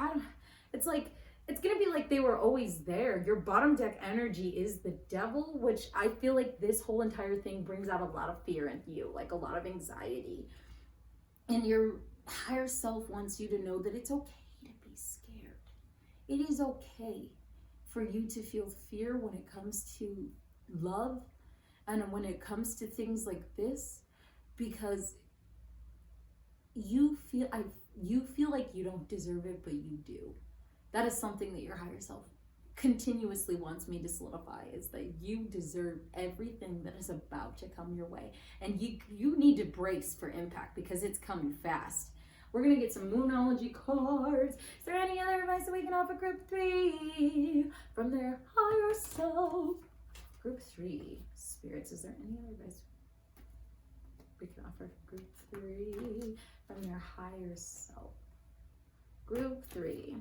Speaker 1: it's gonna be like they were always there. Your bottom deck energy is the Devil, which I feel like this whole entire thing brings out a lot of fear in you, like a lot of anxiety. And your higher self wants you to know that it's okay to be scared. It is okay for you to feel fear when it comes to love and when it comes to things like this, because you feel like you don't deserve it, but you do. That is something that your higher self continuously wants me to solidify, is that you deserve everything that is about to come your way. And you need to brace for impact, because it's coming fast. We're going to get some Moonology cards. Is there any other advice that we can offer group 3 from their higher self? Group 3, spirits, is there any other advice we can offer group 3 from their higher self? Group 3.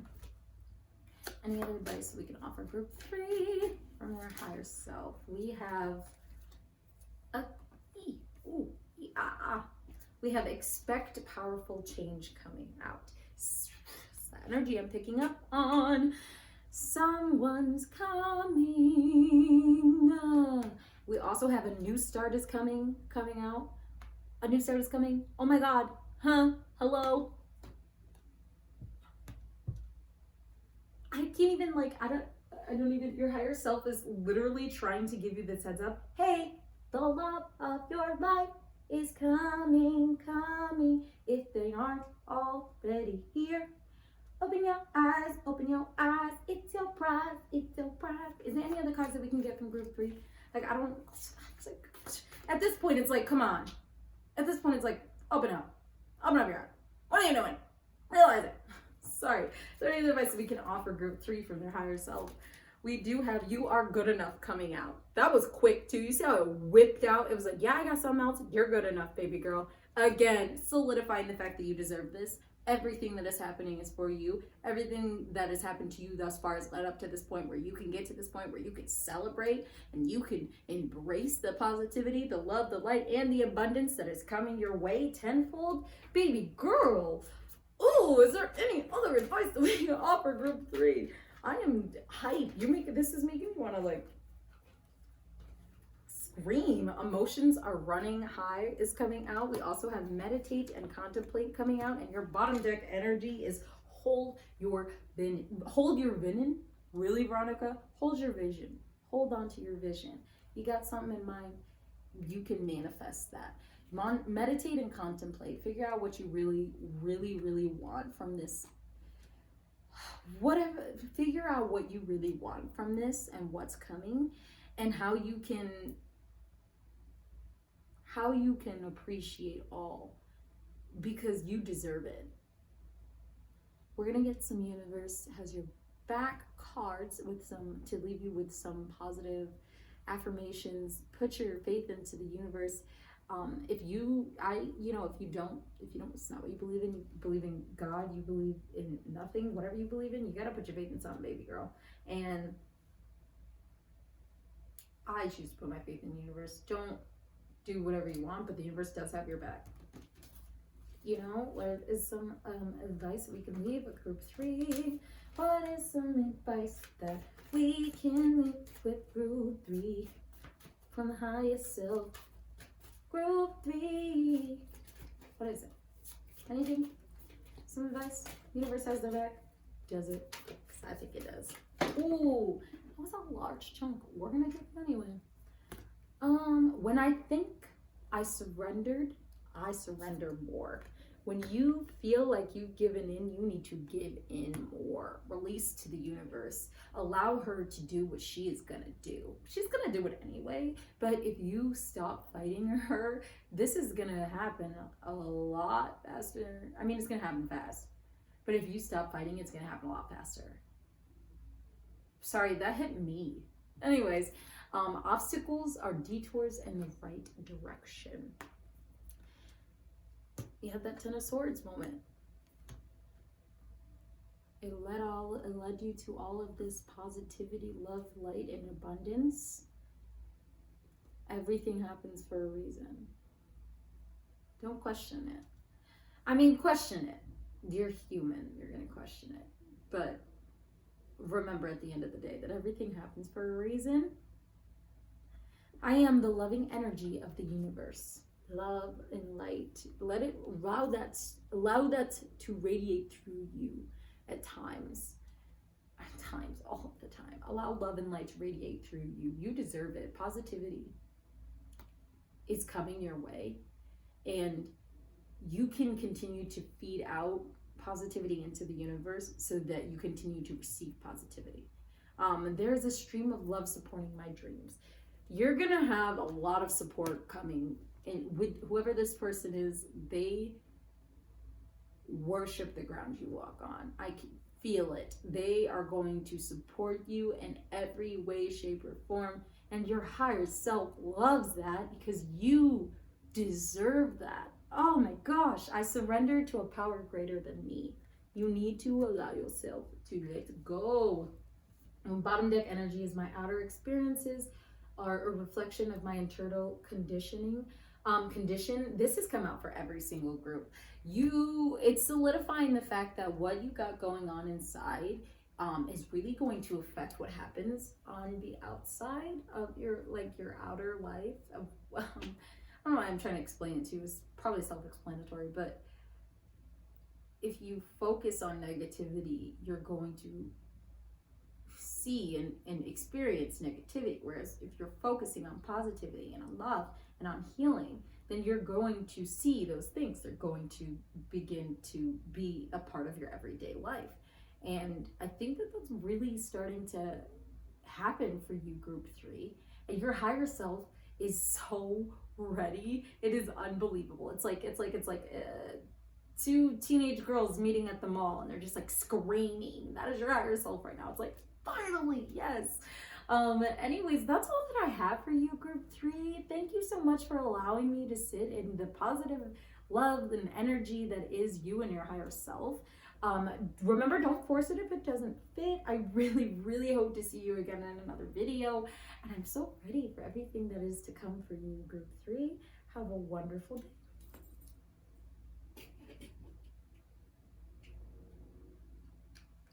Speaker 1: Any other advice we can offer group 3 from their higher self? We have we have expect powerful change coming out. It's the energy I'm picking up on. Someone's coming. We also have a new start is coming out. A new start is coming. Oh my God. Huh? Hello? I can't even, I don't even, your higher self is literally trying to give you this heads up. Hey, the love of your life is coming. If they aren't already here, open your eyes, it's your prize. Is there any other cards that we can get from group 3? At this point, it's like, come on. At this point, it's like, open up your heart. What are you doing? Realize it. Sorry. Is there any advice that we can offer group 3 from their higher self? We do have You Are Good Enough coming out. That was quick too. You see how it whipped out? It was like, yeah, I got something else. You're good enough, baby girl. Again, solidifying the fact that you deserve this. Everything that is happening is for you. Everything that has happened to you thus far has led up to this point where you can get to this point where you can celebrate and you can embrace the positivity, the love, the light, and the abundance that is coming your way tenfold. Baby girl. Oh, is there any other advice that we can offer group 3? I am hyped. This is making me want to scream. Emotions are running high is coming out. We also have meditate and contemplate coming out, and your bottom deck energy is hold your vision. Really, Veronica? Hold your vision. Hold on to your vision. You got something in mind, you can manifest that. Meditate and contemplate. Figure out what you really, really, really want from this. Whatever, figure out what you really want from this and what's coming, and how you can appreciate all, because you deserve it. We're gonna get some universe has your back cards with some to leave you with some positive affirmations. Put your faith into the universe. If you don't, it's not what you believe in God, you believe in nothing, whatever you believe in, you gotta put your faith in something, baby girl. And I choose to put my faith in the universe. Don't do whatever you want, but the universe does have your back. You know, what is some advice we can leave with group 3? What is some advice that we can leave with group 3? From the highest self. Group 3. What is it? Anything? Some advice? Universe has their back? Does it? Because I think it does. Ooh, that was a large chunk. We're gonna get it anyway. When I think I surrendered, I surrender more. When you feel like you've given in, you need to give in more. Release to the universe. Allow her to do what she is gonna do. She's gonna do it anyway, but if you stop fighting her, this is gonna happen a lot faster. I mean, it's gonna happen fast, but if you stop fighting, it's gonna happen a lot faster. Sorry, that hit me. Anyways, obstacles are detours in the right direction. You had that Ten of Swords moment. It led you to all of this positivity, love, light, and abundance. Everything happens for a reason. Don't question it. I mean, question it. You're human. You're going to question it. But remember at the end of the day that everything happens for a reason. I am the loving energy of the universe. Love and light. Allow that to radiate through you at times, all of the time. Allow love and light to radiate through you. You deserve it. Positivity is coming your way, and you can continue to feed out positivity into the universe so that you continue to receive positivity. There's a stream of love supporting my dreams. You're gonna have a lot of support coming. And with whoever this person is, they worship the ground you walk on. I can feel it. They are going to support you in every way, shape, or form. And your higher self loves that because you deserve that. Oh my gosh, I surrender to a power greater than me. You need to allow yourself to let go. And bottom deck energy is my outer experiences are a reflection of my internal conditioning. This has come out for every single group. It's solidifying the fact that what you got going on inside is really going to affect what happens on the outside of your outer life. I don't know why I'm trying to explain it to you. It's probably self-explanatory, but if you focus on negativity, you're going to see and experience negativity. Whereas if you're focusing on positivity and on love and on healing, then you're going to see those things. They're going to begin to be a part of your everyday life. And I think that that's really starting to happen for you, group 3. And your higher self is so ready. It is unbelievable. It's like two teenage girls meeting at the mall and they're just like screaming. That is your higher self right now. It's like, finally, yes. Anyways, that's all that I have for you, group 3. Thank you so much for allowing me to sit in the positive love and energy that is you and your higher self. Remember, don't force it if it doesn't fit. I really, really hope to see you again in another video. And I'm so ready for everything that is to come for you, group 3. Have a wonderful day.